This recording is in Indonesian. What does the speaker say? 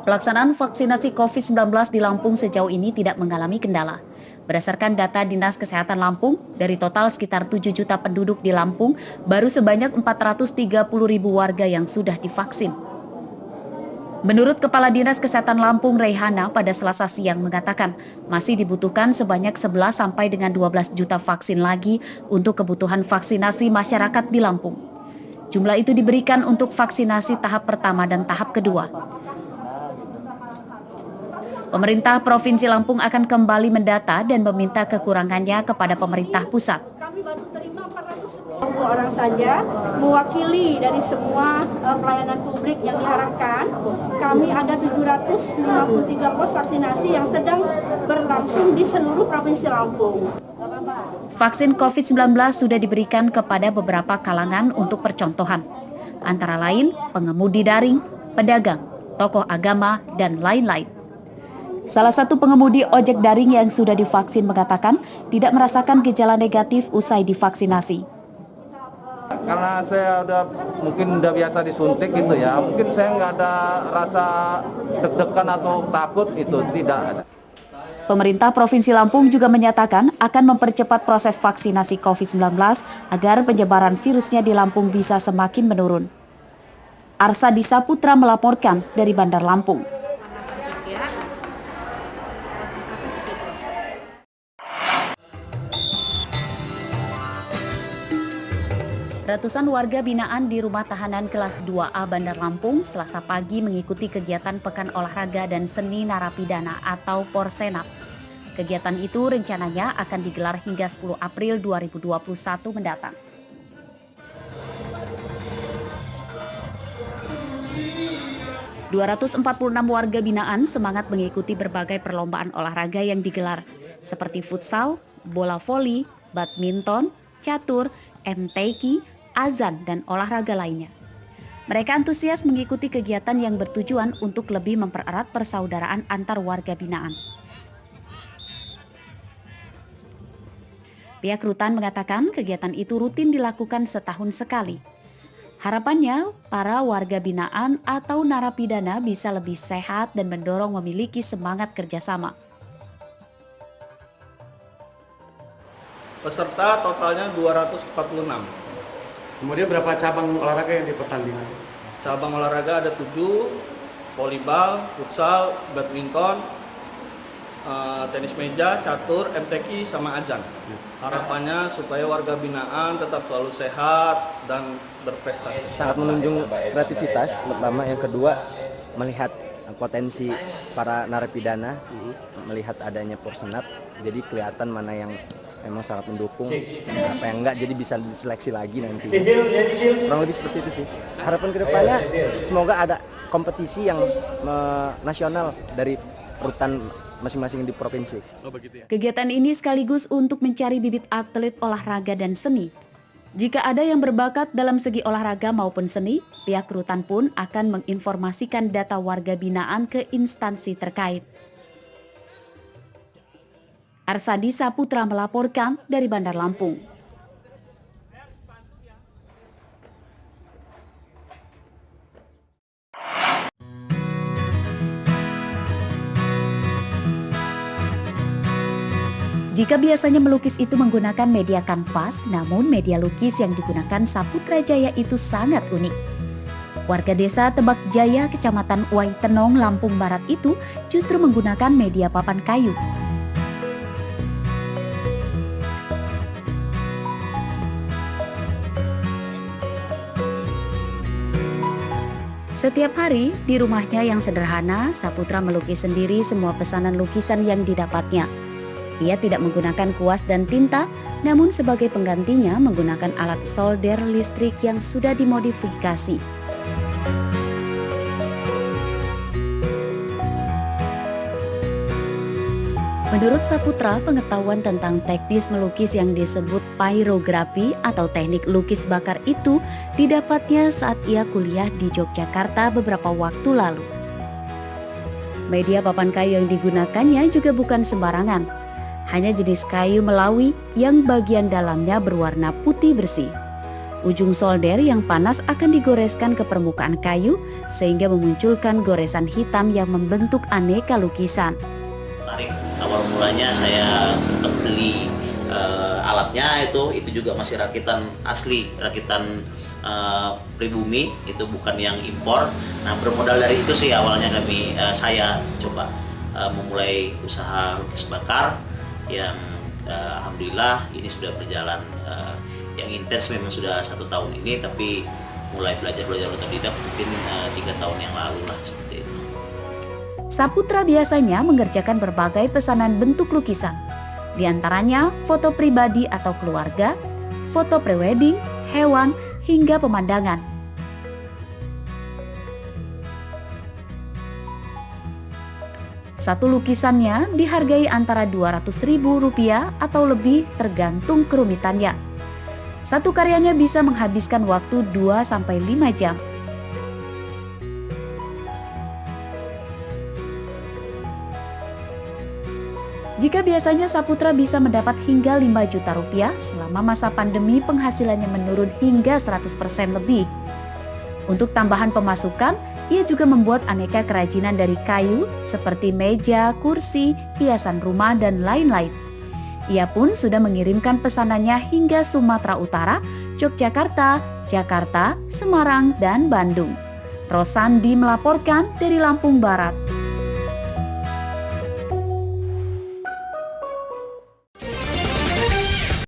Pelaksanaan vaksinasi COVID-19 di Lampung sejauh ini tidak mengalami kendala. Berdasarkan data Dinas Kesehatan Lampung, dari total sekitar 7 juta penduduk di Lampung, baru sebanyak 430 ribu warga yang sudah divaksin. Menurut Kepala Dinas Kesehatan Lampung Reihana pada Selasa siang mengatakan, masih dibutuhkan sebanyak 11 sampai dengan 12 juta vaksin lagi untuk kebutuhan vaksinasi masyarakat di Lampung. Jumlah itu diberikan untuk vaksinasi tahap pertama dan tahap kedua. Pemerintah Provinsi Lampung akan kembali mendata dan meminta kekurangannya kepada pemerintah pusat. Kami baru terima 410 orang saja, mewakili dari semua pelayanan publik yang diharapkan. Kami ada 753 pos vaksinasi yang sedang berlangsung di seluruh Provinsi Lampung. Vaksin COVID-19 sudah diberikan kepada beberapa kalangan untuk percontohan, antara lain pengemudi daring, pedagang, tokoh agama, dan lain-lain. Salah satu pengemudi ojek daring yang sudah divaksin mengatakan tidak merasakan gejala negatif usai divaksinasi. Karena saya mungkin udah biasa disuntik gitu ya, mungkin saya nggak ada rasa deg-degan atau takut, itu tidak ada. Pemerintah Provinsi Lampung juga menyatakan akan mempercepat proses vaksinasi COVID-19 agar penyebaran virusnya di Lampung bisa semakin menurun. Arsadi Saputra melaporkan dari Bandar Lampung. Ratusan warga binaan di Rumah Tahanan Kelas 2A Bandar Lampung Selasa pagi mengikuti kegiatan Pekan Olahraga dan Seni Narapidana atau Porsenap. Kegiatan itu rencananya akan digelar hingga 10 April 2021 mendatang. ...246 warga binaan semangat mengikuti berbagai perlombaan olahraga yang digelar, seperti futsal, bola voli, badminton, catur, MTQ, azan, dan olahraga lainnya. Mereka antusias mengikuti kegiatan yang bertujuan untuk lebih mempererat persaudaraan antar warga binaan. Pihak Rutan mengatakan kegiatan itu rutin dilakukan setahun sekali. Harapannya, para warga binaan atau narapidana bisa lebih sehat dan mendorong memiliki semangat kerjasama. Peserta totalnya 246. Kemudian berapa cabang olahraga yang dipertandingkan? Cabang olahraga ada 7, volleyball, futsal, badminton, tenis meja, catur, MTQ, sama azan. Harapannya supaya warga binaan tetap selalu sehat dan berprestasi. Sangat menunjang kreativitas, pertama. Yang kedua, melihat potensi para narapidana, melihat adanya Porsenap, jadi kelihatan mana yang memang sangat mendukung, apa yang enggak, jadi bisa diseleksi lagi nanti. Kurang lebih seperti itu sih. Harapan kedepannya semoga ada kompetisi yang nasional dari rutan masing-masing di provinsi. Kegiatan ini sekaligus untuk mencari bibit atlet olahraga dan seni. Jika ada yang berbakat dalam segi olahraga maupun seni, pihak rutan pun akan menginformasikan data warga binaan ke instansi terkait. Arsadi Saputra melaporkan dari Bandar Lampung. Jika biasanya melukis itu menggunakan media kanvas, namun media lukis yang digunakan Saputra Jaya itu sangat unik. Warga desa Tebak Jaya, Kecamatan Waitenong, Lampung Barat itu justru menggunakan media papan kayu. Setiap hari di rumahnya yang sederhana, Saputra melukis sendiri semua pesanan lukisan yang didapatnya. Ia tidak menggunakan kuas dan tinta, namun sebagai penggantinya menggunakan alat solder listrik yang sudah dimodifikasi. Menurut Saputra, pengetahuan tentang teknis melukis yang disebut pyrografi atau teknik lukis bakar itu didapatnya saat ia kuliah di Yogyakarta beberapa waktu lalu. Media papan kayu yang digunakannya juga bukan sembarangan, hanya jenis kayu Melawi yang bagian dalamnya berwarna putih bersih. Ujung solder yang panas akan digoreskan ke permukaan kayu sehingga memunculkan goresan hitam yang membentuk aneka lukisan. Tarik awal mulanya saya sempat beli alatnya, itu juga masih rakitan asli, rakitan pribumi, itu bukan yang impor. Nah, bermodal dari itu sih awalnya saya coba memulai usaha lukis bakar yang alhamdulillah ini sudah berjalan yang intens memang sudah 1 tahun ini, tapi mulai belajar otodidak mungkin 3 tahun yang lalu lah, seperti itu. Saputra biasanya mengerjakan berbagai pesanan bentuk lukisan, di antaranya foto pribadi atau keluarga, foto prewedding, hewan, hingga pemandangan. Satu lukisannya dihargai antara Rp200.000 atau lebih tergantung kerumitannya. Satu karyanya bisa menghabiskan waktu 2-5 jam. Jika biasanya Saputra bisa mendapat hingga Rp5 juta, selama masa pandemi penghasilannya menurun hingga 100% lebih. Untuk tambahan pemasukan, ia juga membuat aneka kerajinan dari kayu seperti meja, kursi, hiasan rumah, dan lain-lain. Ia pun sudah mengirimkan pesanannya hingga Sumatera Utara, Yogyakarta, Jakarta, Semarang, dan Bandung. Rosandi melaporkan dari Lampung Barat.